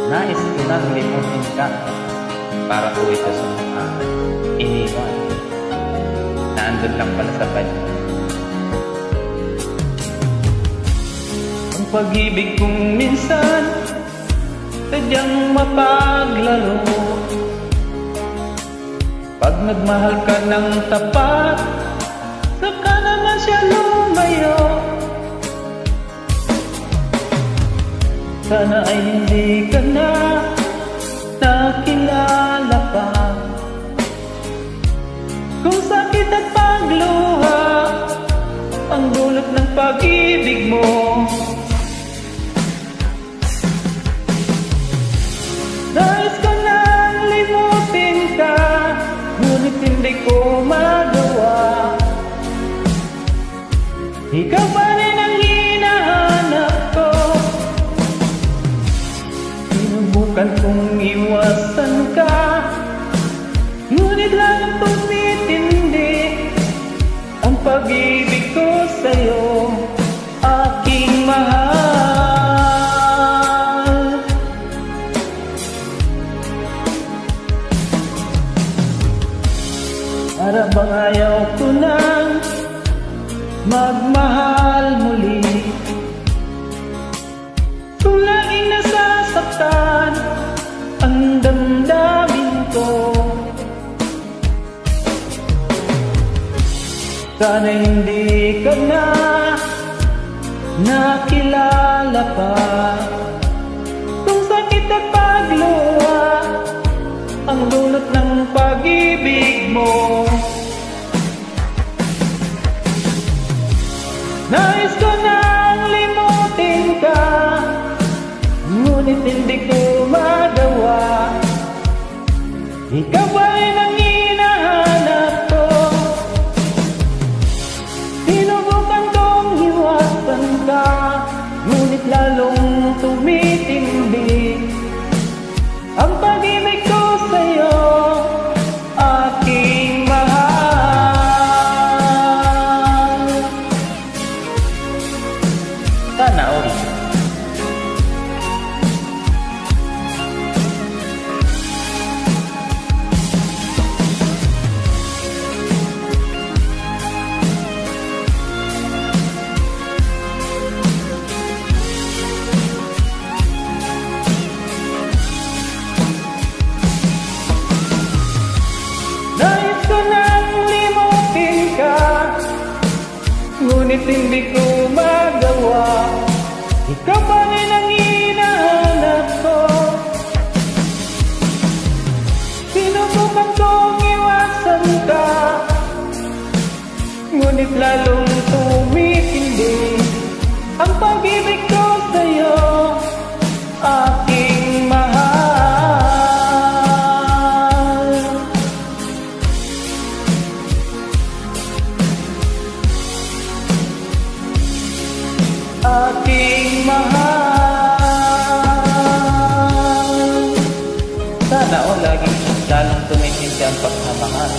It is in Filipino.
Nais ko nang limutin ka para po ito sa mga iniwan na andun lang pala sa banyo. Ang pag-ibig kong minsan sadyang mapaglaro. Pag nagmahal ka ng tapat, saka naman siya lumayo. Sana ay hindi ka na nakilala pa. Kung sakit at pagluha ang dulot ng pag-ibig mo. Nais ko nang limutin ka, ngunit hindi ko magawa. Ikaw pa rin ang hinahanap ko. Sinubukan kong iwasan ka, ngunit lalong tumitindi ang pag-ibig ko sa'yo, aking mahal. Para bang ayaw ko nang magmahal muli, kung laging nasasaktan ang damdamin ko. Sana hindi ka na nakilala pa. Kung sakit at pagluha ang dulot ng pag-ibig mo. Nais ko nang limutin ka, ngunit hindi ko magawa. Ikaw ay ang hinahanap ko. Sinubukan kong iwasan ka, ngunit lalong tumitindi ang pag-ibig ko sa'yo, aking mahal. Sana all. Nais ko nang limutin ka, ngunit hindi ko magawa. Ikaw pa rin ang hinahanap ko. Sinubukan kong iwasan ka, ngunit lalong tumitindi ang pag-ibig ko sa'yo, aking mahal. Aking mahal. Sana o laging lalong tumitindi ang pagmamahal.